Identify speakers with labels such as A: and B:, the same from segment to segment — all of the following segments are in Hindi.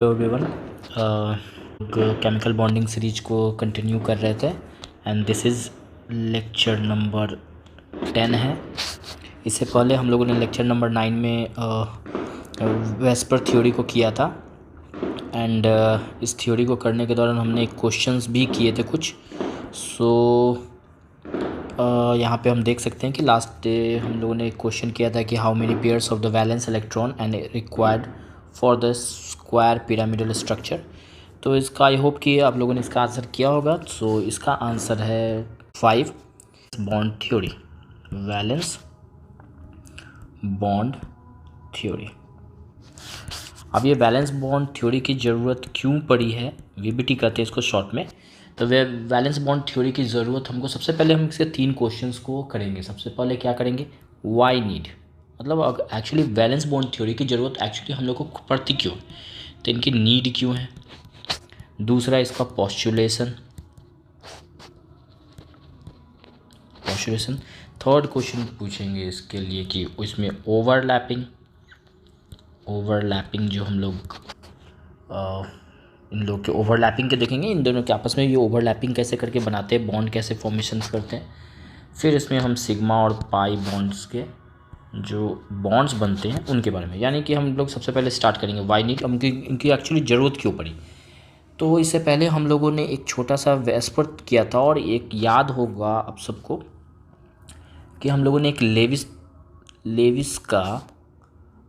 A: Hello everyone, chemical bonding series को कंटिन्यू कर रहे थे and this is lecture number 10 है। इससे पहले हम लोगों ने लेक्चर नंबर 9 में वेस्पर थ्योरी को किया था एंड इस थ्योरी को करने के दौरान हमने क्वेश्चंस भी किए थे कुछ। यहाँ पे हम देख सकते हैं कि लास्ट डे हम लोगों ने एक क्वेश्चन किया था कि how many pairs of the valence electron and required for the square pyramidal structure. तो इसका आई होप कि आप लोगों ने इसका आंसर किया होगा। सो इसका आंसर है 5 bond theory, valence bond theory. अब ये वैलेंस बॉन्ड थ्योरी की ज़रूरत क्यों पड़ी है, वीबीटी कहते हैं इसको शॉर्ट में। तो वे वैलेंस बॉन्ड थ्योरी की ज़रूरत हमको, सबसे पहले हम इसके 3 क्वेश्चंस को करेंगे। सबसे पहले क्या करेंगे, वाई नीड, मतलब एक्चुअली वैलेंस बॉन्ड थ्योरी की ज़रूरत एक्चुअली हम लोग को पड़ती क्यों, तो इनकी नीड क्यों है। दूसरा इसका पॉस्टुलेशन। थर्ड क्वेश्चन पूछेंगे इसके लिए कि इसमें ओवरलैपिंग जो हम लोग इन लोग के ओवरलैपिंग के देखेंगे, इन दोनों के आपस में ये ओवरलैपिंग कैसे करके बनाते हैं, बॉन्ड कैसे फॉर्मेशन करते हैं। फिर इसमें हम सिग्मा और पाई बॉन्ड्स के जो बॉन्ड्स बनते हैं उनके बारे में, यानी कि हम लोग सबसे पहले स्टार्ट करेंगे वाई नीड, इनकी एक्चुअली ज़रूरत क्यों पड़ी। तो इससे पहले हम लोगों ने एक छोटा सा वेस्पर किया था और एक याद होगा आप सबको कि हम लोगों ने एक लेविस का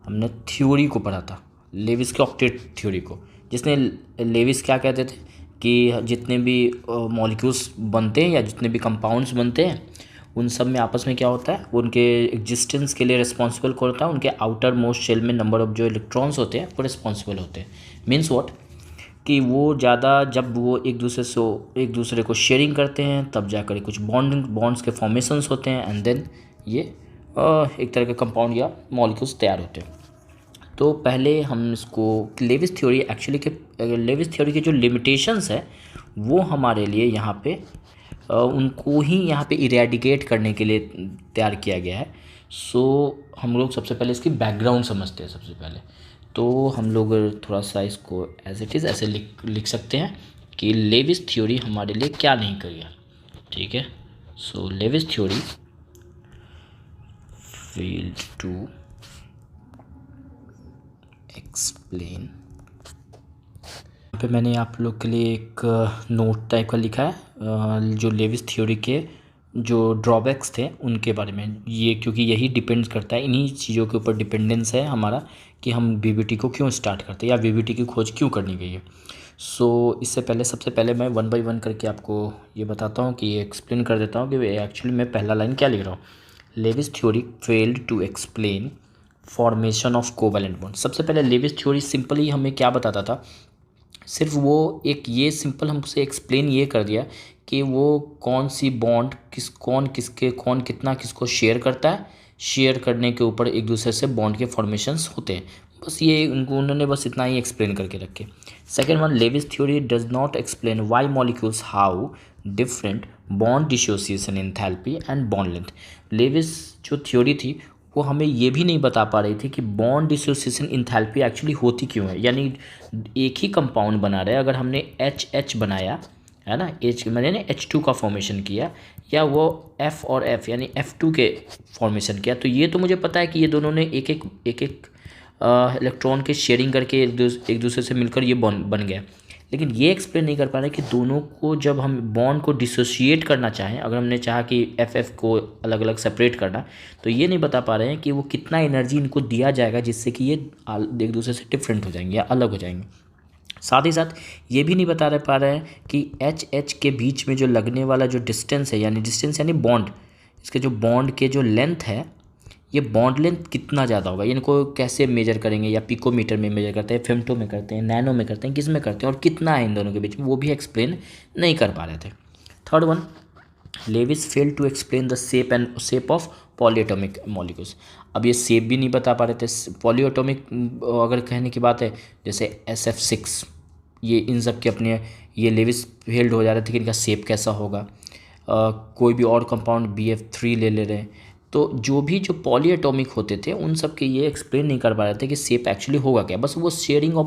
A: हमने थ्योरी को पढ़ा था, लेविस के ऑक्टेट थ्योरी को, जिसने लेविस क्या कहते थे कि जितने भी मॉलिक्यूल्स बनते हैं या जितने भी कंपाउंड्स बनते हैं उन सब में आपस में क्या होता है, उनके एग्जिस्टेंस के लिए रिस्पॉन्सिबल कौन होता है, उनके आउटर मोस्ट शेल में नंबर ऑफ जो इलेक्ट्रॉन्स होते हैं वो रिस्पॉन्सिबल होते हैं। मीन्स व्हाट, कि वो ज़्यादा जब वो एक दूसरे को शेयरिंग करते हैं तब जाकर कुछ बॉन्ड्स के फॉर्मेशंस होते हैं एंड देन ये एक तरह के कंपाउंड या मॉलिक्यूल्स तैयार होते हैं। तो पहले हम इसको लेविस थ्योरी लेविस थ्योरी की जो लिमिटेशंस है वो हमारे लिए यहाँ पे उनको ही यहाँ पे इरेडिकेट करने के लिए तैयार किया गया है। सो हम लोग सबसे पहले इसकी बैकग्राउंड समझते हैं सबसे पहले। तो हम लोग थोड़ा सा इसको एज इट इज़ ऐसे लिख सकते हैं कि लेविस थ्योरी हमारे लिए क्या नहीं करेगा, ठीक है। So Lewis theory failed to explain, यहाँ पे मैंने आप लोग के लिए एक नोट टाइप का लिखा है जो लेविस थ्योरी के जो ड्रॉबैक्स थे उनके बारे में, ये क्योंकि यही डिपेंड करता है, इन्हीं चीज़ों के ऊपर डिपेंडेंस है हमारा कि हम वीबीटी को क्यों स्टार्ट करते हैं या वीबीटी की खोज क्यों करनी गई है। सो इससे पहले सबसे पहले मैं 1 बाय 1 करके आपको ये बताता हूँ कि ये एक्सप्लेन कर देता हूँ कि एक्चुअली मैं पहला लाइन क्या लिख रहा हूँ। Lewis theory failed to explain formation of covalent bond. सबसे पहले लेविस थ्योरी सिंपली हमें क्या बताता था, सिर्फ वो एक ये सिंपल हमसे एक्सप्लेन ये कर दिया कि वो कौन सी बॉन्ड कौन कितना किसको शेयर करता है, शेयर करने के ऊपर एक दूसरे से बॉन्ड के फॉर्मेशंस होते हैं। बस ये उन्होंने बस इतना ही एक्सप्लेन करके रखे। Second one, Lewis theory does not explain why molecules how different bond dissociation enthalpy and bond length. Lewis जो थ्योरी थी वो हमें ये भी नहीं बता पा रही थी कि बॉन्ड डिसोसिएशन इंथैल्पी एक्चुअली होती क्यों है। यानी एक ही कंपाउंड बना रहे, अगर हमने एच बनाया है ना, मैंने ना H2 का फॉर्मेशन किया या वो F और F यानी F2 के फॉर्मेशन किया, तो ये तो मुझे पता है कि ये दोनों ने एक एक इलेक्ट्रॉन के शेयरिंग करके एक दूसरे से मिलकर ये बन गया। लेकिन ये एक्सप्लेन नहीं कर पा रहे कि दोनों को जब हम बॉन्ड को डिसोशिएट करना चाहें, अगर हमने चाहा कि FF को अलग अलग सेपरेट करना, तो ये नहीं बता पा रहे हैं कि वो कितना एनर्जी इनको दिया जाएगा जिससे कि ये एक दूसरे से डिफरेंट हो जाएंगे या अलग हो जाएंगे। साथ ही साथ ये भी नहीं बता पा रहे हैं कि H के बीच में जो लगने वाला जो डिस्टेंस है, यानी डिस्टेंस यानी बॉन्ड, इसके जो बॉन्ड के जो लेंथ है, ये बॉन्ड लेंथ कितना ज़्यादा होगा, इनको कैसे मेजर करेंगे, या पिकोमीटर में मेजर करते हैं, फेम्टो में करते हैं, नैनो में करते हैं, किस में करते हैं और कितना है इन दोनों के बीच में, वो भी एक्सप्लेन नहीं कर पा रहे थे। Third one, Lewis fail to explain the shape of polyatomic molecules. अब ये शेप भी नहीं बता पा रहे थे। पॉलीएटॉमिक अगर कहने की बात है, जैसे SF6, ये इन सब के अपने ये लेविस फेल्ड हो जा रहे थे कि इनका शेप कैसा होगा। कोई भी और कंपाउंड BF3 ले रहे हैं, तो जो पॉलीएटॉमिक होते थे उन सब के ये एक्सप्लेन नहीं कर पा रहे थे कि शेप एक्चुअली होगा क्या। बस वो शेयरिंग ऑफ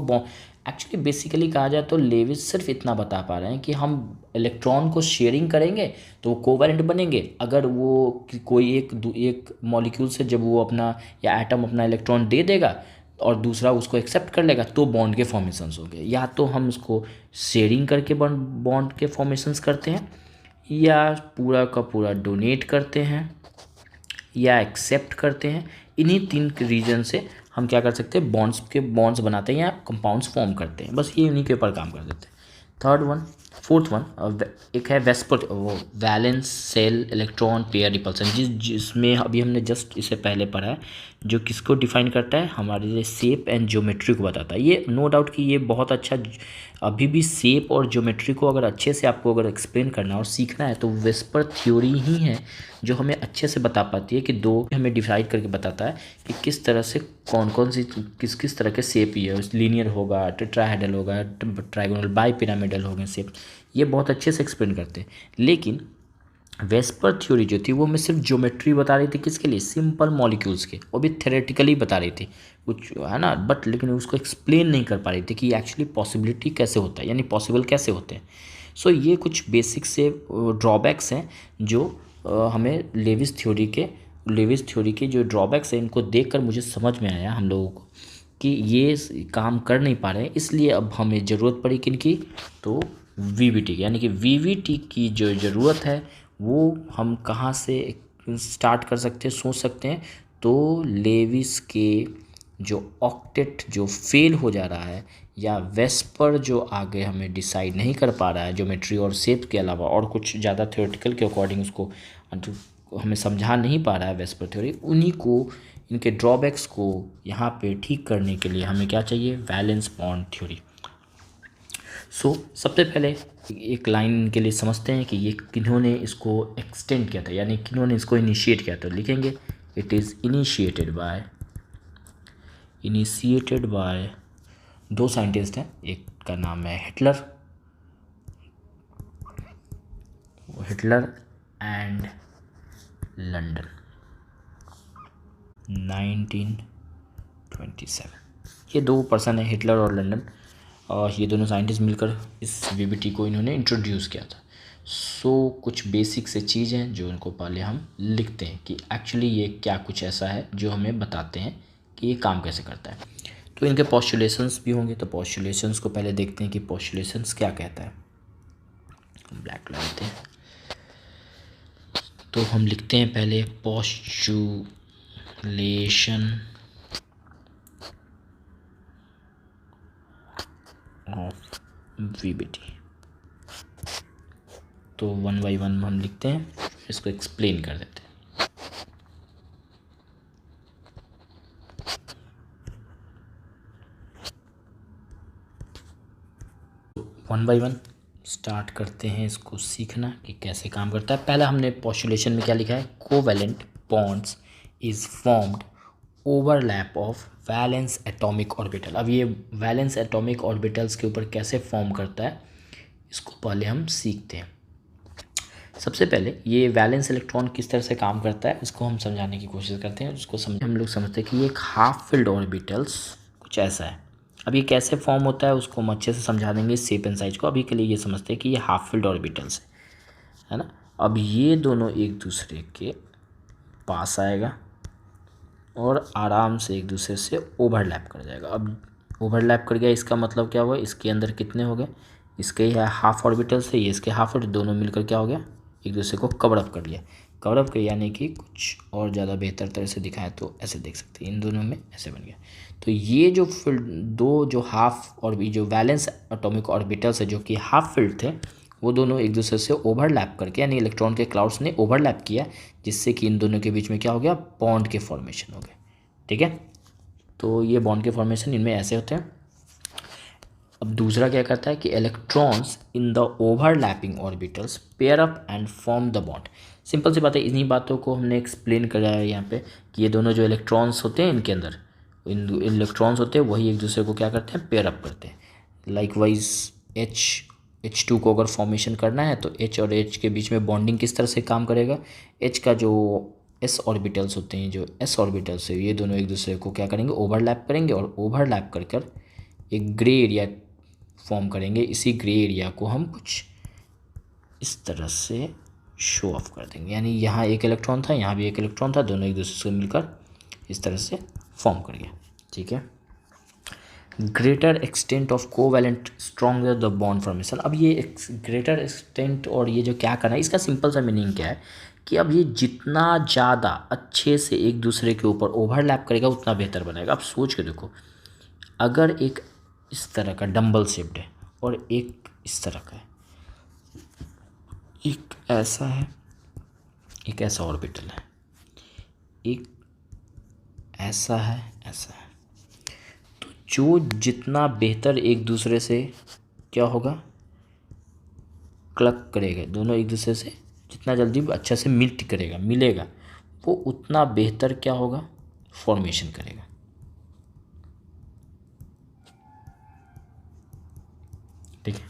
A: एक्चुअली बेसिकली कहा जाए तो लेविस सिर्फ इतना बता पा रहे हैं कि हम इलेक्ट्रॉन को शेयरिंग करेंगे तो वो कोवैलेंट बनेंगे। अगर वो कोई एक मॉलिक्यूल से जब वो अपना या एटम अपना इलेक्ट्रॉन दे देगा और दूसरा उसको एक्सेप्ट कर लेगा तो बॉन्ड के फॉर्मेशंस हो गए। या तो हम उसको शेयरिंग करके बॉन्ड के फॉर्मेशंस करते हैं, या पूरा का पूरा डोनेट करते हैं, या एक्सेप्ट करते हैं। इन्हीं 3 रीजन से हम क्या कर सकते हैं, बॉन्ड्स बनाते हैं या कंपाउंड्स फॉर्म करते हैं। बस ये उन्हीं के ऊपर काम कर देते हैं। फोर्थ वन एक है valence shell electron pair repulsion, जिसमें अभी हमने जस्ट इससे पहले पढ़ा है, जो किसको डिफाइन करता है, हमारे लिए शेप एंड ज्योमेट्री को बताता है। ये नो डाउट कि ये बहुत अच्छा, अभी भी शेप और ज्योमेट्री को अगर अच्छे से आपको अगर एक्सप्लेन करना और सीखना है तो वेस्पर थ्योरी ही है जो हमें अच्छे से बता पाती है कि दो हमें डिसाइड करके बताता है कि किस तरह से कौन सी किस तरह के शेप ही है। लीनियर होगा, टेट्राहेड्रल होगा, ट्राइगोनल, बाई पिरामिडल होंगे शेप। ये बहुत अच्छे से एक्सप्लेन करते हैं। लेकिन वेस्पर थ्योरी जो थी वो हमें सिर्फ ज्योमेट्री बता रही थी, किसके लिए, सिंपल मॉलिक्यूल्स के, वो भी थ्योरेटिकली बता रही थी कुछ, है ना, बट लेकिन उसको एक्सप्लेन नहीं कर पा रही थी कि एक्चुअली पॉसिबिलिटी कैसे होता है, यानी पॉसिबल कैसे होते हैं। सो ये कुछ बेसिक से ड्रॉबैक्स हैं जो हमें लेविस थ्योरी के जो ड्रॉबैक्स हैं इनको देखकर मुझे समझ में आया हम लोगों को कि ये काम कर नहीं पा रहे हैं। इसलिए अब हमें ज़रूरत पड़ी किनकी, तो वीवीटी की, यानी कि वीवीटी की जो ज़रूरत है वो हम कहाँ से स्टार्ट कर सकते हैं, सोच सकते हैं। तो लेविस के जो ऑक्टेट जो फेल हो जा रहा है, या वेस्पर जो आगे हमें डिसाइड नहीं कर पा रहा है ज्योमेट्री और शेप के अलावा और कुछ ज़्यादा थ्योरेटिकल के अकॉर्डिंग उसको हमें समझा नहीं पा रहा है वेस्पर थ्योरी, उन्हीं को इनके ड्रॉबैक्स को यहाँ पे ठीक करने के लिए हमें क्या चाहिए, वैलेंस बॉन्ड थ्योरी। सो सबसे पहले एक लाइन के लिए समझते हैं कि ये किन्होंने इसको एक्सटेंड किया था, यानी किन्होंने इसको इनिशिएट किया था। लिखेंगे it is initiated by 2 scientist हैं, एक का नाम है हिटलर एंड लंदन, 1927। ये 2 पर्सन है, हिटलर और लंदन, और ये दोनों साइंटिस्ट मिलकर इस वीबीटी को इन्होंने इंट्रोड्यूस किया था। सो कुछ बेसिक से चीज़ हैं जो उनको पहले हम लिखते हैं कि एक्चुअली ये क्या कुछ ऐसा है जो हमें बताते हैं कि ये काम कैसे करता है। तो इनके पोस्टुलेशंस भी होंगे, तो पोस्टुलेशंस को पहले देखते हैं कि पोस्टुलेशंस क्या कहता है। ब्लैक कलर लेते हैं, तो हम लिखते हैं पहले पोस्टुलेशन ऑफ वीबीटी। तो 1 बाय 1 हम लिखते हैं, इसको एक्सप्लेन कर देते हैं। 1 बाय 1 स्टार्ट करते हैं इसको सीखना कि कैसे काम करता है। पहला हमने पोस्टुलेशन में क्या लिखा है, covalent bonds is formed overlap of valence atomic orbital. अब ये वैलेंस एटॉमिक ऑर्बिटल्स के ऊपर कैसे फॉर्म करता है इसको पहले हम सीखते हैं। सबसे पहले ये वैलेंस इलेक्ट्रॉन किस तरह से काम करता है इसको हम समझाने की कोशिश करते हैं। उसको हम लोग समझते हैं कि ये एक हाफ फिल्ड ऑर्बिटल्स कुछ ऐसा है। अब ये कैसे फॉर्म होता है उसको हम अच्छे से समझा देंगे शेप एंड साइज को। अभी के लिए ये समझते हैं कि ये हाफ फिल्ड ऑर्बिटल्स है ना। अब ये दोनों एक दूसरे के पास आएगा और आराम से एक दूसरे से ओवरलैप कर जाएगा। अब ओवरलैप कर गया इसका मतलब क्या हुआ, इसके अंदर कितने हो गए, इसके है हाफ ऑर्बिटल से ये इसके हाफ ऑर्बिटल दोनों मिलकर क्या हो गया, एक दूसरे को कवर अप कर लिया। कवर अप कर यानी कि कुछ और ज़्यादा बेहतर तरह से दिखाएं तो ऐसे देख सकते हैं, इन दोनों में ऐसे बन गया। तो ये जो फील्ड दो जो हाफ और जो वैलेंस एटॉमिक ऑर्बिटल्स है जो कि हाफ फील्ड थे वो दोनों एक दूसरे से ओवरलैप करके यानी इलेक्ट्रॉन के क्लाउड्स ने ओवरलैप किया जिससे कि इन दोनों के बीच में क्या हो गया, बॉन्ड के फॉर्मेशन हो गए। ठीक है, तो ये बॉन्ड के फॉर्मेशन इनमें ऐसे होते हैं। अब दूसरा क्या करता है कि electrons in the overlapping orbitals pair up and form the bond. Simple सी बात है, इन्हीं बातों को हमने एक्सप्लेन कराया है यहाँ पे कि ये दोनों जो इलेक्ट्रॉन्स होते हैं इनके अंदर इलेक्ट्रॉन्स होते हैं वही एक दूसरे को क्या करते हैं, पेयर अप करते हैं। लाइकवाइज H2 को अगर फॉर्मेशन करना है तो H और H के बीच में बॉन्डिंग किस तरह से काम करेगा, H का जो S ऑर्बिटल्स होते हैं जो S ऑर्बिटल्स है ये दोनों एक दूसरे को क्या करेंगे, ओवरलैप करेंगे और ओवरलैप कर एक ग्रे एरिया फॉर्म करेंगे। इसी ग्रे एरिया को हम कुछ इस तरह से शो ऑफ कर देंगे, यानी यहाँ एक इलेक्ट्रॉन था, यहाँ भी एक इलेक्ट्रॉन था, दोनों एक दूसरे से मिलकर इस तरह से फॉर्म कर गया। ठीक है, greater extent of covalent stronger the bond formation. अब ये ग्रेटर एक्सटेंट और ये जो क्या करना है, इसका सिंपल सा मीनिंग क्या है कि अब ये जितना ज़्यादा अच्छे से एक दूसरे के ऊपर ओवरलैप करेगा उतना बेहतर बनेगा। अब सोच के देखो, अगर एक इस तरह का डंबल शेप्ड है और एक इस तरह का है, एक ऐसा है, एक ऐसा ऑर्बिटल है, एक ऐसा है, ऐसा है, तो जो जितना बेहतर एक दूसरे से क्या होगा, क्लक करेगा, दोनों एक दूसरे से जितना जल्दी अच्छा से मिलेगा, वो उतना बेहतर क्या होगा, फॉर्मेशन करेगा। ठीक है,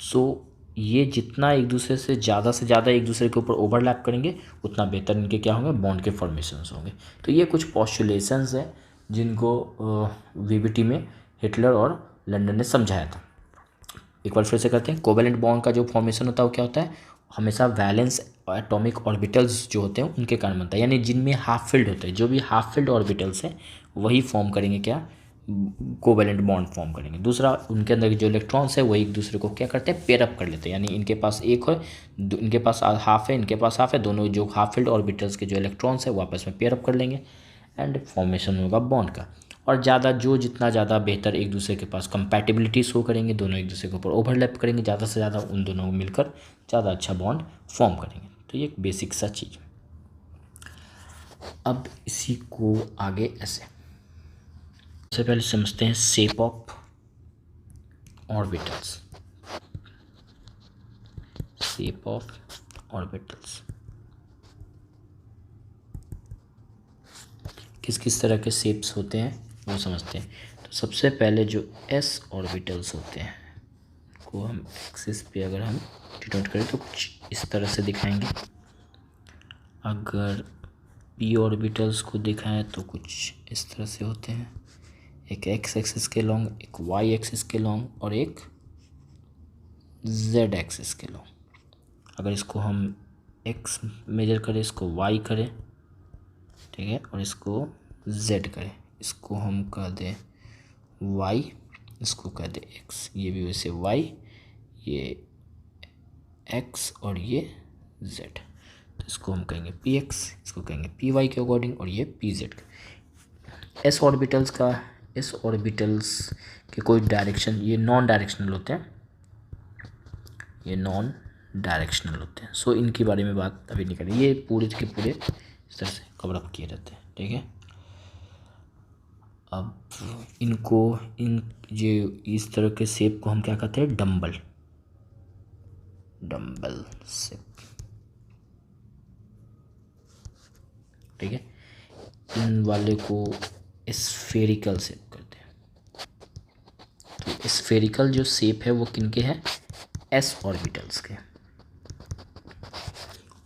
A: सो ये जितना एक दूसरे से ज़्यादा एक दूसरे के ऊपर ओवरलैप करेंगे उतना बेहतर इनके क्या होंगे, बॉन्ड के फॉर्मेशंस होंगे। तो ये कुछ पॉस्टुलेशंस हैं जिनको वीबीटी में हिटलर और लंदन ने समझाया था। एक बार फिर से करते हैं। कोवैलेंट बॉन्ड का जो फॉर्मेशन होता है वो क्या होता है, हमेशा वैलेंस एटॉमिक ऑर्बिटल्स जो होते हैं उनके कारण बनता है, यानी जिनमें हाफ फील्ड होते हैं, जो भी हाफ फील्ड ऑर्बिटल्स हैं वही फॉर्म करेंगे क्या, कोवैलेंट बॉन्ड फॉर्म करेंगे। दूसरा, उनके अंदर जो इलेक्ट्रॉन्स है वो एक दूसरे को क्या करते हैं, पेयर अप कर लेते हैं, यानी इनके पास एक है, इनके पास हाफ है, इनके पास हाफ है, दोनों जो हाफ फील्ड ऑर्बिटल्स के जो इलेक्ट्रॉन्स है वो आपस में पेयर अप कर लेंगे एंड फॉर्मेशन होगा बॉन्ड का। और जितना ज़्यादा बेहतर एक दूसरे के पास कंपैटिबिलिटी शो करेंगे, दोनों एक दूसरे के ऊपर ओवरलैप करेंगे, ज़्यादा से ज़्यादा उन दोनों को मिलकर ज़्यादा अच्छा बॉन्ड फॉर्म करेंगे। तो ये एक बेसिक सा चीज़। अब इसी को आगे ऐसे, सबसे पहले समझते हैं shape of orbitals. Shape of orbitals किस किस तरह के शेप्स होते हैं वो समझते हैं। तो सबसे पहले जो एस ऑर्बिटल्स होते हैं को हम एक्सिस पे अगर हम डिनोट करें तो कुछ इस तरह से दिखाएंगे। अगर पी ऑर्बिटल्स को दिखाएं तो कुछ इस तरह से होते हैं, एक एक्स एक्सिस के लॉन्ग, एक वाई एक्सिस के लॉन्ग और एक जेड एक्सिस के लॉन्ग। अगर इसको हम एक्स मेजर करें, इसको वाई करें, ठीक है, और इसको जेड करें, इसको हम कह दें वाई, इसको कह दें एक्स, ये भी वैसे वाई, ये एक्स और ये जेड, तो इसको हम कहेंगे पी एक्स, इसको कहेंगे पी वाई के अकॉर्डिंग और ये पी जेड। एस ऑर्बिटल्स के कोई डायरेक्शन, ये नॉन डायरेक्शनल होते हैं, ये नॉन डायरेक्शनल होते हैं। सो इनके बारे में बात अभी नहीं करें, ये पूरे के पूरे इस तरह से कवर अप किए रहते हैं। ठीक है, अब ये इस तरह के शेप को हम क्या कहते हैं, डम्बल शेप। ठीक है, इन वाले को स्फेरिकल शेप करते हैं। तो स्फेरिकल जो शेप है वो किनके हैं, एस ऑर्बिटल्स के।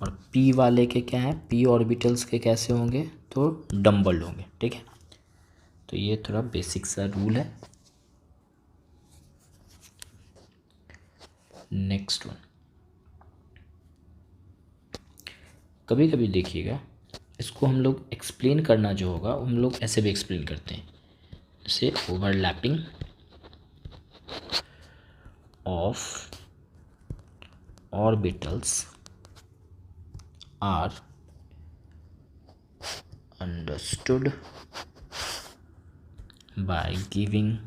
A: और पी वाले के क्या है, पी ऑर्बिटल्स के कैसे होंगे, तो डम्बल होंगे। ठीक है, तो ये थोड़ा बेसिक सा रूल है। नेक्स्ट वन, कभी कभी देखिएगा इसको हम लोग एक्सप्लेन करना जो होगा हम लोग ऐसे भी एक्सप्लेन करते हैं, जैसे overlapping of orbitals are understood by giving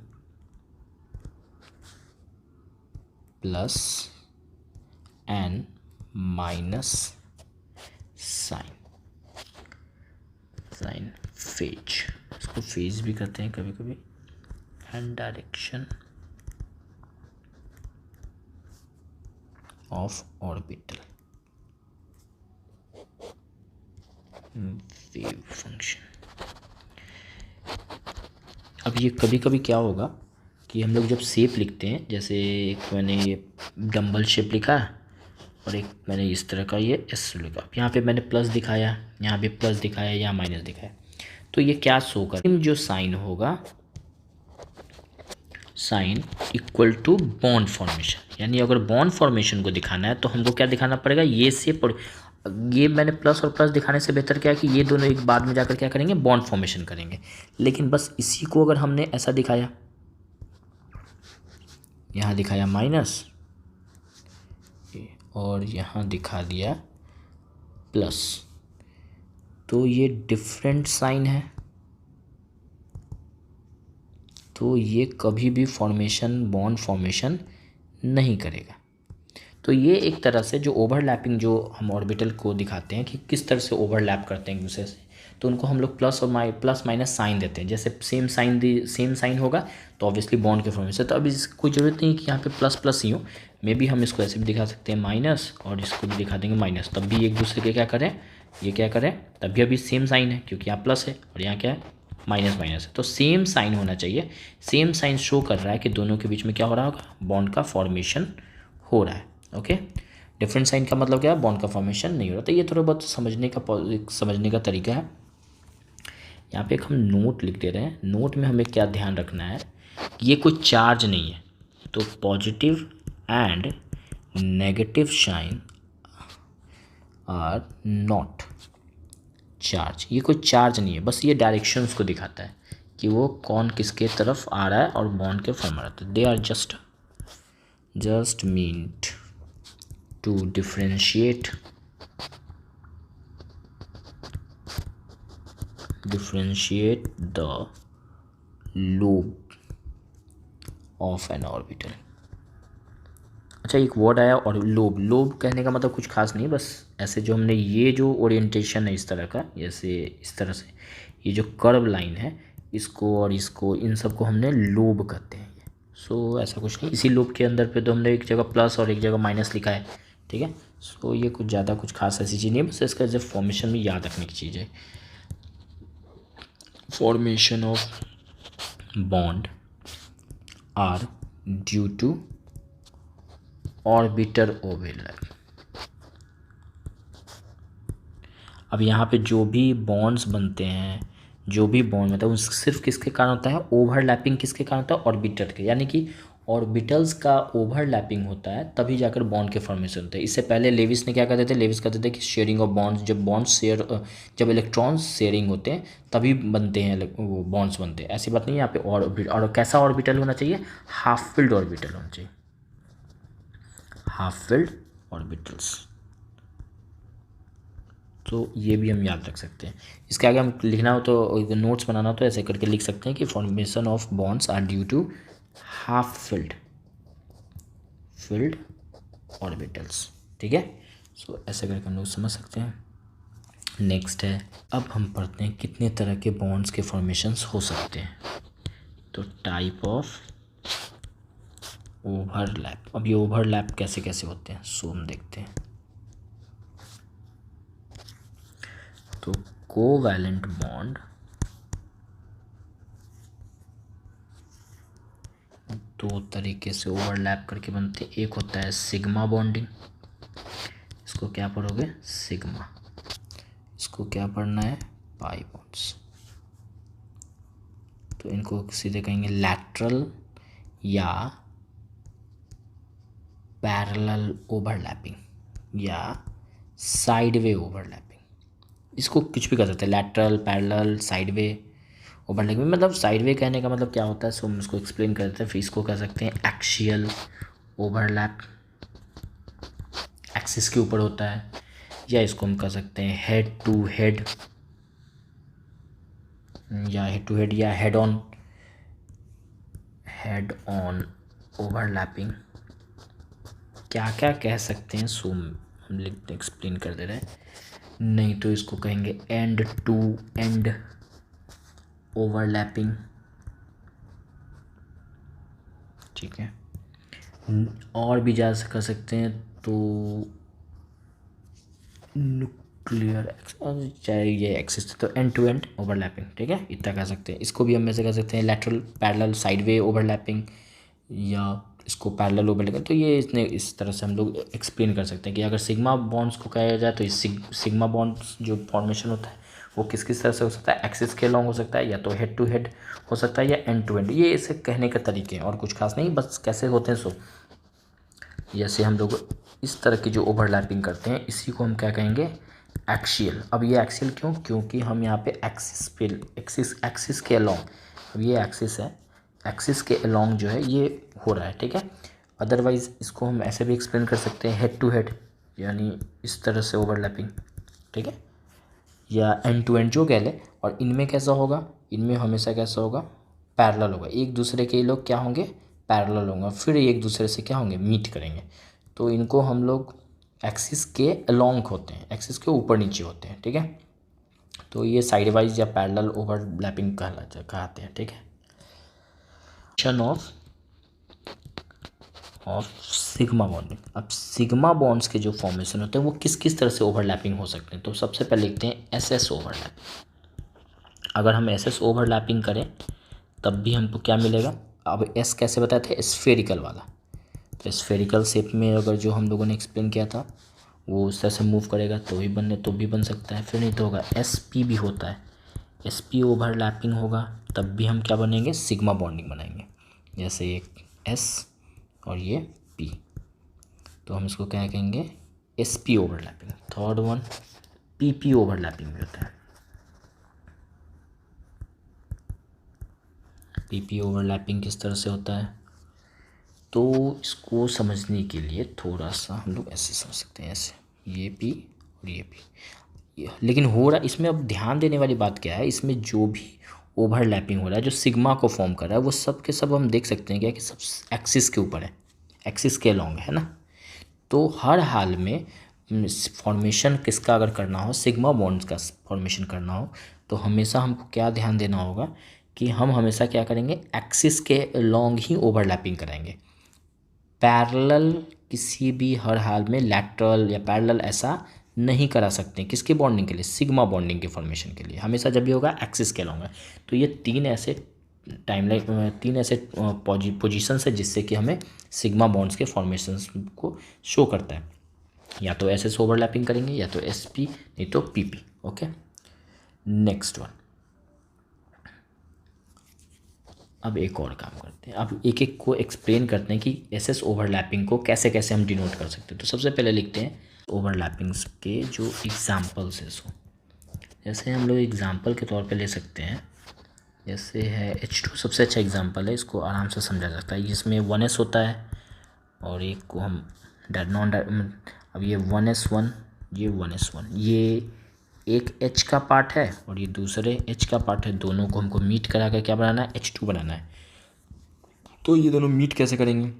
A: plus and minus sign phase, इसको फेज भी कहते हैं कभी कभी, and direction of orbital wave function. अब ये कभी कभी क्या होगा कि हम लोग जब शेप लिखते हैं, जैसे एक मैंने ये डम्बल शेप लिखा है और एक मैंने इस तरह का ये एस लिखा, यहाँ पे मैंने प्लस दिखाया, यहाँ पे प्लस दिखाया, यहाँ माइनस दिखाया, तो ये क्या शो कर, जो साइन होगा sign equal to bond formation. यानी अगर बॉन्ड फॉर्मेशन को दिखाना है तो हमको क्या दिखाना पड़ेगा, ये से ये मैंने प्लस और प्लस दिखाने से बेहतर क्या है कि ये दोनों एक बाद में जाकर क्या करेंगे, बॉन्ड फॉर्मेशन करेंगे। लेकिन बस इसी को अगर हमने ऐसा दिखाया, यहाँ दिखाया माइनस और यहाँ दिखा दिया प्लस, तो ये डिफरेंट साइन है, तो ये कभी भी फॉर्मेशन बॉन्ड फॉर्मेशन नहीं करेगा। तो ये एक तरह से जो ओवरलैपिंग जो हम ऑर्बिटल को दिखाते हैं कि किस तरह से ओवरलैप करते हैं एक दूसरे से, तो उनको हम लोग प्लस माइनस साइन देते हैं। जैसे सेम साइन होगा तो ऑब्वियसली बॉन्ड के फॉर्मेशन, तो अभी कोई ज़रूरत नहीं है कि यहाँ पे प्लस प्लस ही हो, मे भी हम इसको ऐसे भी दिखा सकते हैं माइनस और इसको भी दिखा देंगे माइनस, तब भी एक दूसरे के क्या करें, ये क्या करें, तब भी अभी सेम साइन है क्योंकि यहाँ प्लस है और यहाँ क्या है, माइनस माइनस है। तो सेम साइन होना चाहिए। सेम साइन शो कर रहा है कि दोनों के बीच में क्या हो रहा होगा, बॉन्ड का फॉर्मेशन हो रहा है। ओके, डिफरेंट साइन का मतलब क्या है, बॉन्ड का फॉर्मेशन नहीं हो रहा। तो ये थोड़ा बहुत समझने का तरीका है। यहाँ पे एक हम नोट लिख दे रहे हैं। नोट में हमें क्या ध्यान रखना है, ये कोई चार्ज नहीं है, तो positive and negative sign are not charge. ये कोई चार्ज नहीं है, बस ये डायरेक्शंस को दिखाता है कि वो कौन किसके तरफ आ रहा है और बॉन्ड के फॉर्म आ रहा है। They are just meant to differentiate the lobe of an orbital। अच्छा, एक वर्ड आया और लोब कहने का मतलब कुछ खास नहीं, बस ऐसे जो हमने ये जो ओरिएंटेशन है इस तरह का, जैसे इस तरह से ये जो कर्व लाइन है, इसको और इसको, इन सबको हमने लोब कहते हैं। सो ऐसा कुछ नहीं, इसी लोब के अंदर पे तो हमने एक जगह प्लस और एक जगह माइनस लिखा है, ठीक है। सो ये कुछ ज़्यादा कुछ खास ऐसी चीज़ नहीं है, बस इसका जब फॉर्मेशन में याद रखने की चीज़ है। Formation of bond are due to orbital overlap. अब यहाँ पे जो भी बॉन्ड्स बनते हैं, जो भी बॉन्ड मतलब सिर्फ किसके कारण होता है, ओवरलैपिंग किसके कारण होता है, ऑर्बिटर के, यानी कि ऑर्बिटल्स का ओवरलैपिंग होता है तभी जाकर बॉन्ड के फॉर्मेशन होते हैं। इससे पहले लेविस ने क्या कहते थे, लेविस कहते थे कि शेयरिंग ऑफ बॉन्ड्स, जब इलेक्ट्रॉन्स शेयरिंग होते हैं तभी बनते हैं वो बॉन्ड्स बनते हैं। ऐसी बात नहीं है यहाँ पे। और कैसा ऑर्बिटल होना चाहिए, हाफ फिल्ड ऑर्बिटल होना चाहिए, हाफ फिल्ड ऑर्बिटल्स। तो ये भी हम याद रख सकते हैं। इसके आगे हम लिखना हो तो नोट्स बनाना हो तो ऐसे करके लिख सकते हैं कि formation of bonds are due to half filled orbitals, ठीक है। सो ऐसे करके हम लोग समझ सकते हैं। नेक्स्ट है, अब हम पढ़ते हैं कितने तरह के बॉन्ड्स के फॉर्मेशंस हो सकते हैं। तो टाइप ऑफ ओवरलैप। अब ये ओवरलैप कैसे कैसे होते हैं सो हम देखते हैं। तो कोवैलेंट बॉन्ड दो तरीके से ओवरलैप करके बनते हैं। एक होता है सिग्मा बॉन्डिंग, इसको क्या पढ़ोगे, सिग्मा। इसको क्या पढ़ना है, पाई बॉन्ड्स। तो इनको सीधे कहेंगे लैटरल या पैरेलल ओवरलैपिंग या साइडवे ओवरलैपिंग। इसको कुछ भी कर सकते हैं, लैटरल, पैरेलल, साइडवे ओवरलैपिंग। मतलब साइडवे कहने का मतलब क्या होता है, सो हम इसको एक्सप्लेन कर देते हैं। फिर इसको कह सकते हैं एक्सियल ओवरलैप, एक्सिस के ऊपर होता है। या इसको हम कह सकते हैं हेड टू हेड या हेड ऑन ओवरलैपिंग। क्या क्या कह सकते हैं सो हम एक्सप्लेन कर दे रहे हैं। नहीं तो इसको कहेंगे एंड टू एंड ओवरलैपिंग, ठीक है। और भी जा कर सकते हैं तो न्यूक्लियर, चाहे ये एक्सिस, तो एंड टू एंड ओवरलैपिंग, ठीक है, इतना कह सकते हैं। इसको भी हम में से कह सकते हैं लैटरल, पैरेलल, साइडवे ओवरलैपिंग या इसको पैरेलल ओवरलैपिंग। तो ये इस तरह से हम लोग एक्सप्लेन कर सकते हैं कि अगर सिग्मा बॉन्ड्स को कहा जाए तो इस सिग्मा बॉन्ड्स जो फॉर्मेशन होता है वो किस किस तरह से हो सकता है, एक्सिस के अलॉन्ग हो सकता है, या तो हेड टू हेड हो सकता है, या एंड टू एंड। ये इसे कहने के तरीके हैं और कुछ खास नहीं, बस कैसे होते हैं। सो जैसे हम लोग इस तरह की जो ओवरलैपिंग करते हैं इसी को हम क्या कहेंगे, एक्सियल। अब ये एक्सियल क्यों, क्योंकि हम यहाँ पे एक्सिस के अलॉन्ग, अब ये एक्सिस है, एक्सिस के अलॉन्ग जो है ये हो रहा है, ठीक है। अदरवाइज़ इसको हम ऐसे भी एक्सप्लेन कर सकते हैं, हेड टू हेड, यानी इस तरह से ओवरलैपिंग, ठीक है, या एंड टू एंड जो कह ले। और इनमें कैसा होगा, इनमें हमेशा कैसा होगा, पैरेलल होगा, एक दूसरे के लोग क्या होंगे, पैरेलल होंगे, फिर एक दूसरे से क्या होंगे, मीट करेंगे। तो इनको हम लोग एक्सिस के अलॉन्ग होते हैं, एक्सिस के ऊपर नीचे होते हैं, ठीक है। तो ये साइड वाइज या पैरेलल ओवरलैपिंग कहलाते हैं, ठीक है। Of sigma bonding. अब सिग्मा बॉन्ड्स के जो फॉर्मेशन होते हैं वो किस किस तरह से ओवरलैपिंग हो सकते हैं। तो सबसे पहले लिखते हैं एसएस ओवरलैपिंग। अगर हम एसएस ओवरलैपिंग करें तब भी हमको क्या मिलेगा। अब एस कैसे बताए थे, स्फेरिकल वाला। तो स्फेरिकल शेप में अगर जो हम लोगों ने एक्सप्लेन किया था वो उस तरह से मूव करेगा तो भी बन सकता है, फिर नहीं तो होगा एस पी भी होता है, एस पी ओवरलैपिंग होगा तब भी हम क्या बनेंगे, सिग्मा बॉन्डिंग बनाएंगे। जैसे एक एस और ये पी, तो हम इसको क्या कहेंगे, S P overlapping. Third one P P overlapping भी होता है। पी पी ओवरलैपिंग किस तरह से होता है, तो इसको समझने के लिए थोड़ा सा हम लोग ऐसे समझ सकते हैं, ऐसे ये पी और ये पी। लेकिन हो रहा इसमें, अब ध्यान देने वाली बात क्या है, इसमें जो भी ओवरलैपिंग हो रहा है जो सिग्मा को फॉर्म कर रहा है वो सब के सब हम देख सकते हैं क्या कि सब एक्सिस के ऊपर है, एक्सिस के अलॉन्ग है ना। तो हर हाल में फॉर्मेशन किसका अगर करना हो, सिग्मा बॉन्ड्स का फॉर्मेशन करना हो, तो हमेशा हमको क्या ध्यान देना होगा कि हम हमेशा क्या करेंगे, एक्सिस के अलॉन्ग ही ओवरलैपिंग कराएंगे। पैरेलल किसी भी हर हाल में लैटरल या पैरेलल ऐसा नहीं करा सकते किसकी बॉन्डिंग के लिए, सिग्मा बॉन्डिंग के फॉर्मेशन के लिए। हमेशा जब भी होगा एक्सिस के अलॉन्ग है। तो ये तीन ऐसे पोजीशंस है जिससे कि हमें सिग्मा बॉन्ड्स के फॉर्मेशंस को शो करता है। या तो एस एस ओवरलैपिंग करेंगे या तो एस पी, नहीं तो P P. Okay, next one. अब एक और काम करते हैं, अब एक एक को एक्सप्लेन करते हैं कि एस एस ओवरलैपिंग को कैसे कैसे हम डिनोट कर सकते हैं। तो सबसे पहले लिखते हैं ओवरलैपिंग्स के जो एग्जाम्पल्स है। सो जैसे हम लोग एग्जाम्पल के तौर पे ले सकते हैं, जैसे है H2 सबसे अच्छा एग्जाम्पल है, इसको आराम से समझा जाता है। इसमें 1s होता है और एक को हम अब ये 1s1, ये 1s1, ये एक H का पार्ट है और ये दूसरे H का पार्ट है। दोनों को हमको मीट करा कर क्या बनाना है, H2 बनाना है। तो ये दोनों मीट कैसे करेंगे,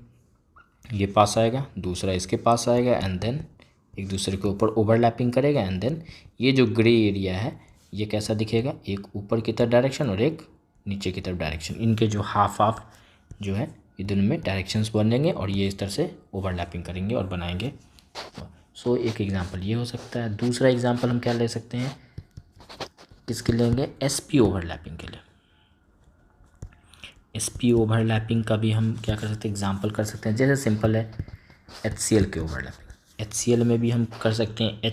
A: ये पास आएगा, दूसरा इसके पास आएगा, एंड देन एक दूसरे के ऊपर ओवरलैपिंग करेगा, एंड देन ये जो ग्रे एरिया है ये कैसा दिखेगा, एक ऊपर की तरफ डायरेक्शन और एक नीचे की तरफ डायरेक्शन। इनके जो हाफ हाफ जो है ये दोनों में डायरेक्शंस बनेंगे और ये इस तरह से ओवरलैपिंग करेंगे और बनाएंगे। सो एक एग्जांपल ये हो सकता है। दूसरा एग्जांपल हम क्या ले सकते हैं, किसके लेंगे, एस पी ओवरलैपिंग के लिए। एस पी ओवरलैपिंग का भी हम क्या कर सकते हैं, एग्जांपल कर सकते हैं। जैसे सिंपल है HCl के ओवरलैपिंग, HCl में भी हम कर सकते हैं।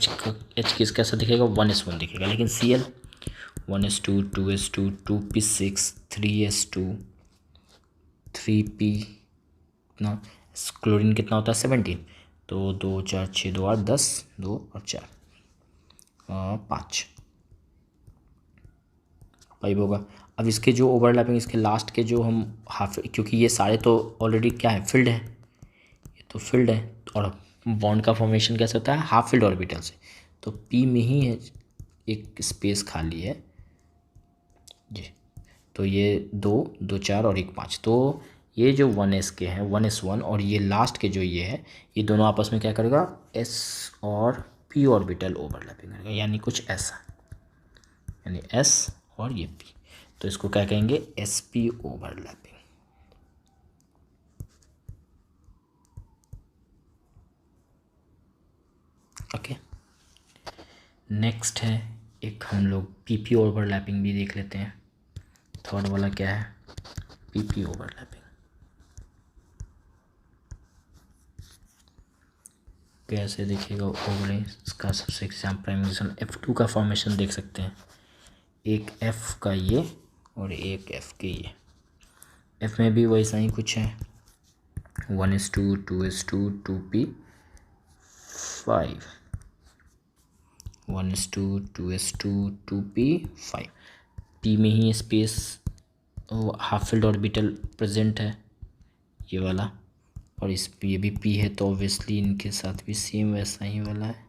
A: H किस कैसा दिखेगा, 1s1 दिखेगा, लेकिन Cl 1s2 2s2 2p6 3s2 3p कितना, क्लोरीन कितना होता है 17, तो 2 4 6 2 8 10, 2 और 4 5 5 होगा। अब इसके जो ओवरलैपिंग, इसके लास्ट के जो हम हाफ, क्योंकि ये सारे तो ऑलरेडी क्या है, फिल्ड है, ये तो फिल्ड है। और बॉन्ड का फॉर्मेशन कैसे होता है, हाफ फिल्ड ऑर्बिटल से। तो पी में ही है एक स्पेस खाली है जी। तो ये 2 2 4 और 1 5, तो ये जो 1s के हैं 1s1 और ये लास्ट के जो ये है, ये दोनों आपस में क्या करेगा, s और p ऑर्बिटल ओवरलैपिंग करेगा, यानी कुछ ऐसा, यानी s और ये p। तो इसको क्या कहेंगे, sp ओवरलैपिंग। ओके, नेक्स्ट है एक, हम लोग pp ओवरलैपिंग भी देख लेते हैं। थर्ड वाला क्या है, pp ओवरलैपिंग। कैसे दिखेगा ओवरलैप, इसका सबसे एग्जाम्पल F2 का फॉर्मेशन देख सकते हैं। एक एफ का ये और एक एफ के ये। एफ में भी वैसा ही कुछ है, 1:2, 2:2, 2p 5, 1:2, 2:2, 2p 5। p में ही space half filled orbital present है ये वाला, और इस ये भी p है, तो ऑब्वियसली इनके साथ भी सेम वैसा ही वाला है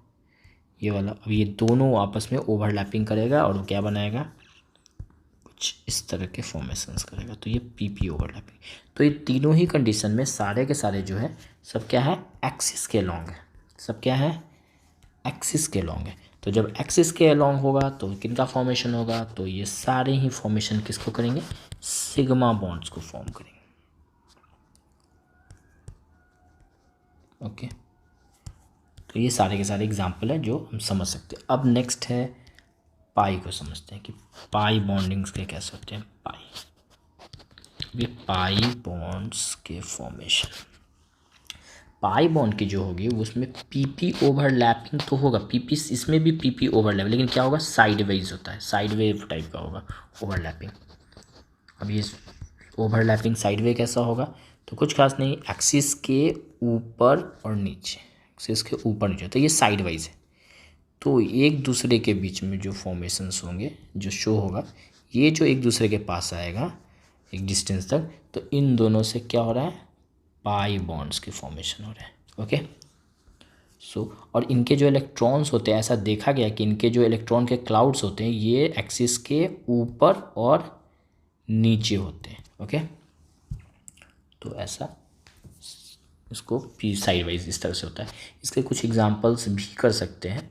A: ये वाला। अब ये दोनों आपस में ओवरलैपिंग करेगा और वो क्या बनाएगा, कुछ इस तरह के फॉर्मेशंस करेगा, तो ये पी ओवरलैपिंग। तो ये तीनों ही कंडीशन में सारे के सारे जो है सब क्या है, एक्सिस के अलॉन्ग है, सब क्या है, एक्सिस के अलॉन्ग है। तो जब एक्सिस के अलॉन्ग होगा तो किनका फॉर्मेशन होगा, तो ये सारे ही फॉर्मेशन किसको करेंगे, सिग्मा बॉन्ड्स को फॉर्म करेंगे। ओके, तो ये सारे के सारे एग्जाम्पल है जो हम समझ सकते हैं। अब नेक्स्ट है पाई को समझते हैं कि पाई बॉन्डिंग्स के कैसे होते हैं। ये पाई बॉन्ड्स के फॉर्मेशन, पाई बॉन्ड की जो होगी उसमें पीपी ओवरलैपिंग तो होगा, पीपी इसमें भी पीपी ओवरलैप, लेकिन क्या होगा, साइड वेज होता है, साइड वेव टाइप का होगा ओवरलैपिंग। अब ये ओवरलैपिंग साइड वे कैसा होगा, तो कुछ खास नहीं, एक्सिस के ऊपर और नीचे, एक्सिस के ऊपर नीचे, तो ये साइड वाइज है। तो एक दूसरे के बीच में जो फॉर्मेशंस होंगे, जो शो होगा, ये जो एक दूसरे के पास आएगा एक डिस्टेंस तक, तो इन दोनों से क्या हो रहा है, पाई बॉन्ड्स के फॉर्मेशन हो रहे हैं। ओके, और इनके जो इलेक्ट्रॉन्स होते हैं, ऐसा देखा गया कि इनके जो इलेक्ट्रॉन के क्लाउड्स होते हैं ये एक्सिस के ऊपर और नीचे होते हैं। ओके, तो ऐसा इसको पी साइड वाइज इस तरह से होता है। इसके कुछ एग्जांपल्स भी कर सकते हैं,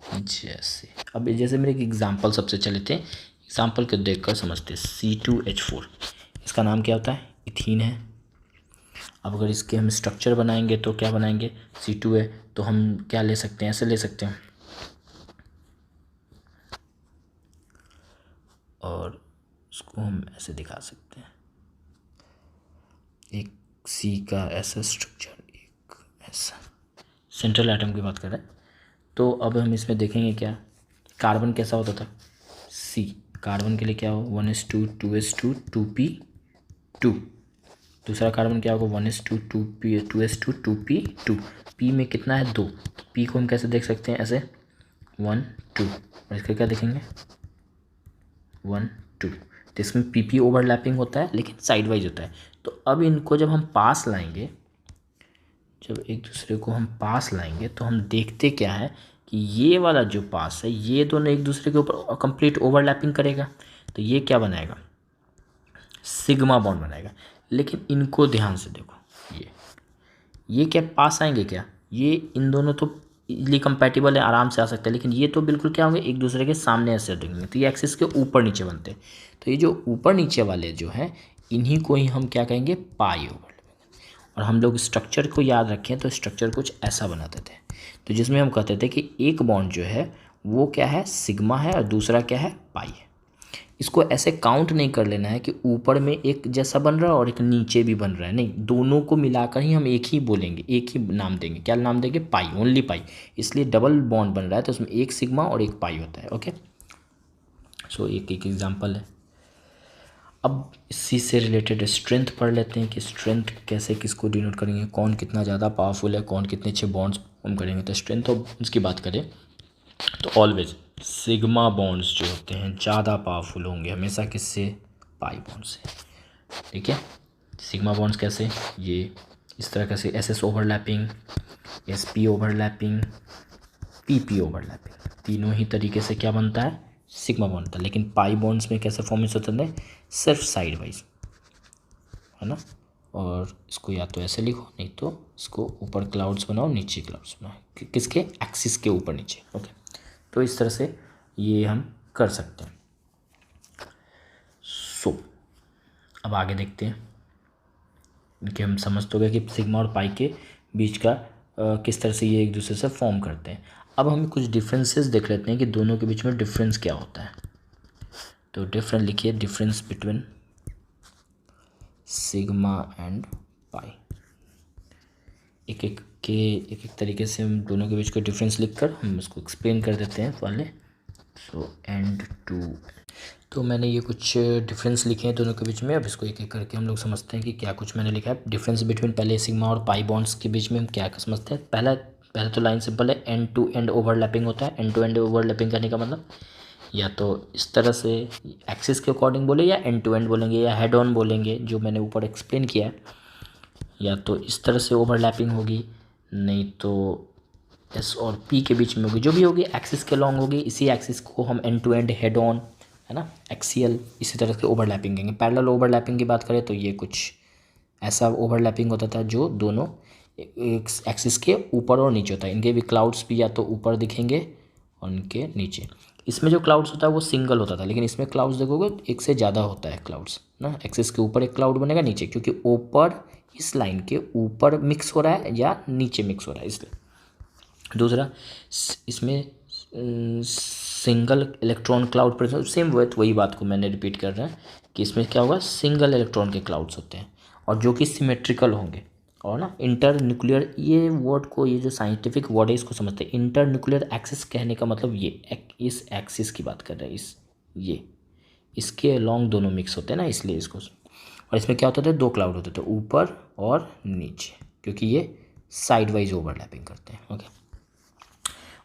A: जैसे मेरे एक एग्जांपल सबसे चले थे, एग्जांपल को देखकर समझते हैं। C2H4 इसका नाम क्या होता है, इथीन है। अब अगर इसके हम स्ट्रक्चर बनाएंगे तो क्या बनाएंगे, C2 है, तो हम क्या ले सकते हैं, ऐसे ले सकते हैं, और उसको हम ऐसे दिखा सकते हैं, एक C का ऐसा स्ट्रक्चर, एक ऐसा, सेंट्रल एटम की बात कर रहे हैं। तो अब हम इसमें देखेंगे क्या, कार्बन कैसा होता था, C, कार्बन के लिए क्या हो, 1:2, 2:2, 2p2। दूसरा कार्बन क्या होगा, 1:2, 2:2, 2p2। p में कितना है, 2, p को हम कैसे देख सकते हैं, ऐसे 1 2, और इसका क्या देखेंगे, 1 2। तो इसमें पीपी ओवरलैपिंग होता है लेकिन साइड वाइज होता है। तो अब इनको जब हम पास लाएंगे, जब एक दूसरे को हम पास लाएंगे तो हम देखते क्या है कि ये वाला जो पास है ये दोनों एक दूसरे के ऊपर कंप्लीट ओवरलैपिंग करेगा, तो ये क्या बनाएगा, सिग्मा बॉन्ड बनाएगा। लेकिन इनको ध्यान से देखो, ये क्या पास आएंगे क्या, ये इन दोनों तो इजली कंपैटिबल है, आराम से आ सकते हैं, लेकिन ये तो बिल्कुल क्या होंगे, एक दूसरे के सामने ऐसे रहेंगे, तो ये एक्सिस के ऊपर नीचे बनते हैं। तो ये जो ऊपर नीचे वाले जो हैं इन्हीं को ही हम क्या कहेंगे, पाई ओवरलैपिंग। और हम लोग स्ट्रक्चर को याद रखें तो स्ट्रक्चर कुछ ऐसा बनाते थे, तो जिसमें हम कहते थे कि एक बॉन्ड जो है वो क्या है, सिग्मा है, और दूसरा क्या है, पाई है। इसको ऐसे काउंट नहीं कर लेना है कि ऊपर में एक जैसा बन रहा है और एक नीचे भी बन रहा है, नहीं, दोनों को मिलाकर ही हम एक ही बोलेंगे, एक ही नाम देंगे। क्या नाम देंगे, पाई, ओनली पाई। इसलिए डबल बॉन्ड बन रहा है तो उसमें एक सिग्मा और एक पाई होता है। ओके, सो एक एक एग्जांपल है। अब इसी से रिलेटेड स्ट्रेंथ पढ़ लेते हैं कि स्ट्रेंथ कैसे किसको डिनोट करेंगे, कौन कितना ज़्यादा पावरफुल है, कौन कितने अच्छे बॉन्ड्स फॉर्म करेंगे। तो स्ट्रेंथ ऑफ उसकी बात करें तो ऑलवेज सिग्मा बॉन्ड्स जो होते हैं ज़्यादा पावरफुल होंगे हमेशा, किससे, पाई बॉन्ड से। ठीक है, सिग्मा बॉन्ड्स कैसे, ये इस तरह कैसे, SS overlapping, SP overlapping, PP overlapping, तीनों ही तरीके से क्या बनता है, सिग्मा बॉन्ड होता है। लेकिन पाई बॉन्ड्स में कैसे फॉर्मेशन होते हैं, सिर्फ साइड वाइज, है ना। और इसको या तो ऐसे लिखो, नहीं तो इसको ऊपर क्लाउड्स बनाओ, नीचे क्लाउड्स बनाओ, किसके, एक्सिस के ऊपर नीचे। ओके, तो इस तरह से ये हम कर सकते हैं। अब आगे देखते हैं, इनके हम समझ तो गए कि सिग्मा और पाई के बीच का किस तरह से ये एक दूसरे से फॉर्म करते हैं। अब हम कुछ डिफरेंसेस देख लेते हैं कि दोनों के बीच में डिफरेंस क्या होता है। तो डिफरेंस लिखिए, difference between sigma and pi. एक एक तरीके से हम दोनों के बीच का डिफरेंस लिखकर हम उसको एक्सप्लेन कर देते हैं पहले। So end to. तो मैंने ये कुछ डिफरेंस लिखे हैं दोनों के बीच में। अब इसको एक एक करके हम लोग समझते हैं कि क्या कुछ मैंने लिखा है। डिफरेंस बिटवीन पहले सिग्मा और पाई बॉन्ड्स के बीच में हम क्या समझते हैं। पहला तो लाइन सिंपल है, एंड टू एंड ओवरलैपिंग होता है। एंड टू एंड ओवरलैपिंग करने का मतलब या तो इस तरह से एक्सिस के अकॉर्डिंग बोले, या एंड टू एंड बोलेंगे, या हेड ऑन बोलेंगे जो मैंने ऊपर एक्सप्लेन किया है, या तो इस तरह से ओवरलैपिंग होगी, नहीं तो एस और पी के बीच में होगी, जो भी होगी एक्सिस के लॉन्ग होगी। इसी एक्सिस को हम end to end, head on, है ना, एक्सियल, इसी तरह से ओवरलैपिंग कहेंगे। पैरेलल ओवरलैपिंग की बात करें तो ये कुछ ऐसा ओवरलैपिंग होता था जो दोनों एक्सिस के ऊपर और नीचे होता है। इनके भी क्लाउड्स भी या तो ऊपर दिखेंगे और इनके नीचे। इसमें जो क्लाउड्स होता है वो सिंगल होता था, लेकिन इसमें क्लाउड्स देखोगे एक से ज़्यादा होता है क्लाउड्स ना। एक्सिस के ऊपर एक क्लाउड बनेगा, नीचे, क्योंकि ऊपर इस लाइन के ऊपर मिक्स हो रहा है या नीचे मिक्स हो रहा है, इसलिए। दूसरा, इसमें single electron cloud present, same वही बात को मैंने रिपीट कर रहा है कि इसमें क्या होगा, सिंगल इलेक्ट्रॉन के क्लाउड्स होते हैं और जो कि सिमेट्रिकल होंगे। और ना इंटर न्यूक्लियर, ये वर्ड को, ये जो साइंटिफिक वर्ड है इसको समझते हैं। इंटर न्यूक्लियर एक्सिस कहने का मतलब ये इस एक्सिस की बात कर रहे हैं, ये इसके अलॉन्ग दोनों मिक्स होते हैं ना, इसलिए इसको। और इसमें क्या होता था, दो क्लाउड होते थे, ऊपर और नीचे, क्योंकि ये साइड वाइज ओवरलैपिंग करते हैं। ओके,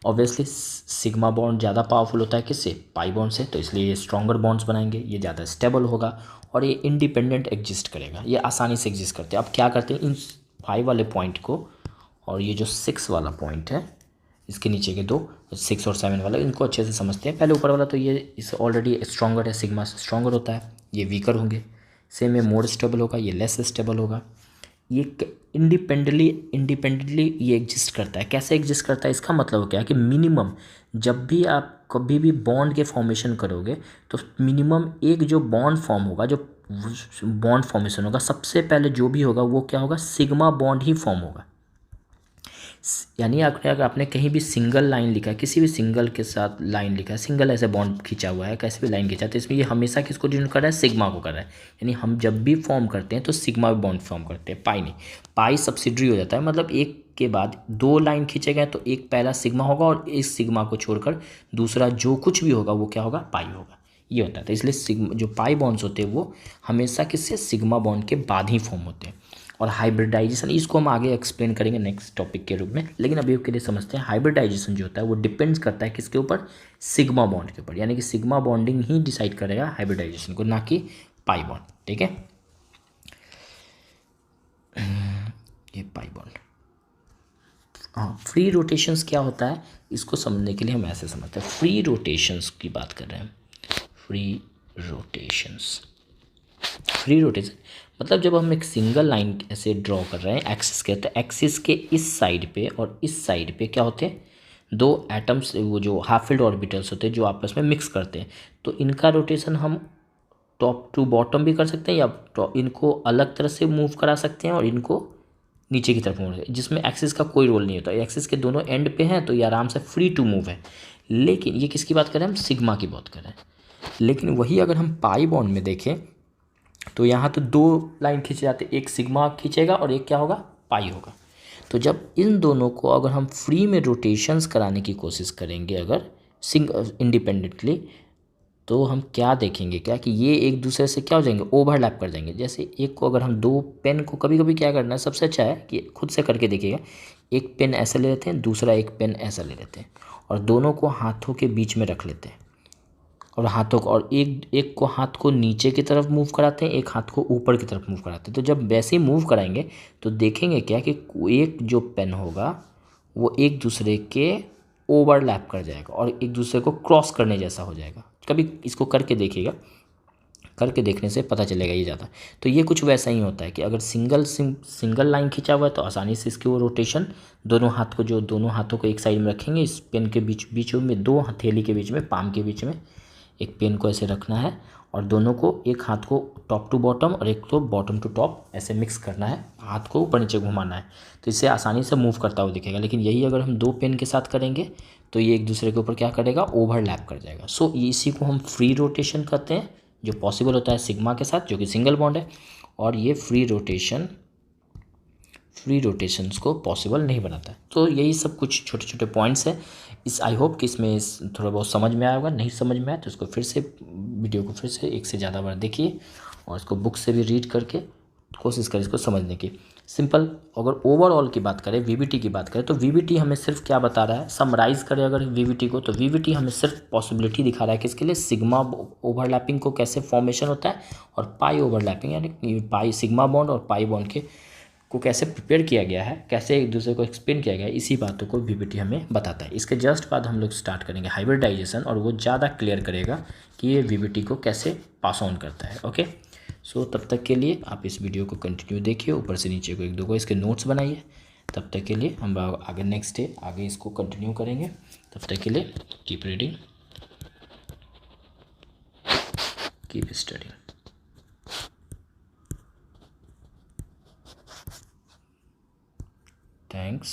A: ऑब्वियसली सिग्मा बॉन्ड ज़्यादा पावरफुल होता है किससे, पाई बॉन्ड से, तो इसलिए ये स्ट्रॉन्गर बॉन्ड्स बनाएंगे, ये ज़्यादा स्टेबल होगा और ये इंडिपेंडेंट एग्जिस्ट करेगा, ये आसानी से एग्जिस्ट करते हैं। अब क्या करते हैं, इन 5 वाले पॉइंट को और ये जो 6 वाला पॉइंट है, इसके नीचे के दो 6 और 7 वाला, इनको अच्छे से समझते हैं। पहले ऊपर वाला तो ये इस ऑलरेडी स्ट्रॉन्गर है, सिग्मा से स्ट्रॉन्गर होता है, ये वीकर होंगे। सेम में मोर स्टेबल होगा, ये लेस स्टेबल होगा। ये इंडिपेंडेंटली ये एग्जिस्ट करता है। कैसे एग्जिस्ट करता है, इसका मतलब क्या है कि मिनिमम जब भी आप कभी भी बॉन्ड के फॉर्मेशन करोगे तो मिनिमम एक जो बॉन्ड फॉर्म होगा, जो बॉन्ड फॉर्मेशन होगा, सबसे पहले जो भी होगा वो क्या होगा, सिग्मा बॉन्ड ही फॉर्म होगा। यानी अगर आपने कहीं भी सिंगल लाइन लिखा है, किसी भी सिंगल के साथ लाइन लिखा है, सिंगल ऐसे बॉन्ड खींचा हुआ है, कैसे भी लाइन खींचा, तो इसमें ये हमेशा किसको डिनोट कर रहा है, सिग्मा को कर रहा है। यानी हम जब भी फॉर्म करते हैं तो सिग्मा बॉन्ड फॉर्म करते हैं, पाई नहीं। पाई सब्सिडरी हो जाता है, मतलब एक के बाद दो लाइन खींचे गए तो एक पहला सिग्मा होगा और इस सिग्मा को छोड़कर दूसरा जो कुछ भी होगा वो क्या होगा, पाई होगा। ये होता है, तो इसलिए सिग्मा, जो पाई बॉन्ड्स होते हैं वो हमेशा किससे, सिग्मा बॉन्ड के बाद ही फॉर्म होते हैं। और हाइब्रिडाइजेशन, इसको हम आगे एक्सप्लेन करेंगे नेक्स्ट टॉपिक के रूप में, लेकिन अभी के लिए समझते हैं हाइब्रिडाइजेशन जो होता है वो डिपेंड्स करता है किसके ऊपर, सिग्मा बॉन्ड के ऊपर। यानी कि सिग्मा बॉन्डिंग ही डिसाइड करेगा हाइब्रिडाइजेशन को, ना कि पाई बॉन्ड। ठीक है, ये पाई बॉन्ड। हाँ, फ्री रोटेशंस क्या होता है, इसको समझने के लिए हम ऐसे समझते हैं। फ्री रोटेशंस की बात कर रहे हैं, फ्री रोटेशंस। फ्री रोटेशन मतलब जब हम एक सिंगल लाइन ऐसे ड्रॉ कर रहे हैं एक्सिस के, तो एक्सिस के इस साइड पे और इस साइड पे क्या होते हैं, दो एटम्स, वो जो हाफ फील्ड ऑर्बिटल्स होते हैं जो आपस में मिक्स करते हैं, तो इनका रोटेशन हम टॉप टू बॉटम भी कर सकते हैं, या इनको अलग तरह से मूव करा सकते हैं और इनको नीचे की तरफ मूव, जिसमें एक्सिस का कोई रोल नहीं होता। एक्सिस के दोनों एंड पे हैं तो ये आराम से फ्री टू मूव है। लेकिन ये किसकी बात कर रहे हैं, हम सिग्मा की बात कर रहे हैं। लेकिन वही अगर हम पाई बॉन्ड में देखें तो यहाँ तो दो लाइन खींचे जाते, एक सिग्मा खींचेगा और एक क्या होगा, पाई होगा। तो जब इन दोनों को अगर हम फ्री में रोटेशंस कराने की कोशिश करेंगे अगर इंडिपेंडेंटली, तो हम क्या देखेंगे, क्या कि ये एक दूसरे से क्या हो जाएंगे, ओवरलैप कर जाएंगे। जैसे एक को अगर हम दो पेन को, कभी कभी क्या करना है, सबसे अच्छा है कि खुद से करके देखिएगा, एक पेन ऐसा ले लेते हैं, दूसरा एक पेन ऐसा ले लेते हैं और दोनों को हाथों के बीच में रख लेते हैं और हाथों को, और एक को हाथ को नीचे की तरफ मूव कराते हैं, एक हाथ को ऊपर की तरफ मूव कराते हैं। तो जब वैसे ही मूव कराएंगे तो देखेंगे क्या कि एक जो पेन होगा वो एक दूसरे के ओवरलैप कर जाएगा और एक दूसरे को क्रॉस करने जैसा हो जाएगा। कभी इसको करके देखिएगा, करके देखने से पता चलेगा ये ज़्यादा। तो ये कुछ वैसा ही होता है कि अगर सिंगल लाइन खींचा हुआ है तो आसानी से इसकी वो रोटेशन, दोनों हाथ को, जो दोनों हाथों को एक साइड में रखेंगे, इस पेन के बीचों में, दो हथेली के बीच में, पाम के बीच में एक पेन को ऐसे रखना है और दोनों को, एक हाथ को टॉप टू बॉटम और एक को बॉटम टू टॉप ऐसे मिक्स करना है, हाथ को ऊपर नीचे घुमाना है, तो इससे आसानी से मूव करता हुआ दिखेगा। लेकिन यही अगर हम दो पेन के साथ करेंगे तो ये एक दूसरे के ऊपर क्या करेगा, ओवरलैप कर जाएगा। सो इसी को हम फ्री रोटेशन कहते हैं, जो पॉसिबल होता है सिग्मा के साथ जो कि सिंगल बॉन्ड है, और ये फ्री रोटेशंस को पॉसिबल नहीं बनाता है। तो यही सब कुछ छोटे छोटे पॉइंट्स है। इस आई होप कि इसमें थोड़ा बहुत समझ में आया होगा। नहीं समझ में आया तो इसको फिर से वीडियो को फिर से एक से ज़्यादा बार देखिए और इसको बुक से भी रीड करके कोशिश करें इसको समझने की। सिंपल अगर ओवरऑल की बात करें, वीबीटी की बात करें, तो वीबीटी हमें सिर्फ क्या बता रहा है, समराइज करें अगर वीबीटी को, तो वीबीटी हमें सिर्फ पॉसिबिलिटी दिखा रहा है किसके लिए, सिग्मा ओवरलैपिंग को कैसे फॉर्मेशन होता है और पाई ओवरलैपिंग यानी पाई सिग्मा बॉन्ड और पाई बॉन्ड के को कैसे प्रिपेयर किया गया है, कैसे एक दूसरे को एक्सप्लेन किया गया है, इसी बातों को वीबीटी हमें बताता है। इसके जस्ट बाद हम लोग स्टार्ट करेंगे हाइब्रिडाइजेशन और वो ज़्यादा क्लियर करेगा कि ये वीबीटी को कैसे पास ऑन करता है। ओके, सो तब तक के लिए आप इस वीडियो को कंटिन्यू देखिए, ऊपर से नीचे को एक दो को इसके नोट्स बनाइए। तब तक के लिए हम आगे नेक्स्ट डे आगे इसको कंटिन्यू करेंगे। तब तक के लिए keep reading, keep studying. Thanks.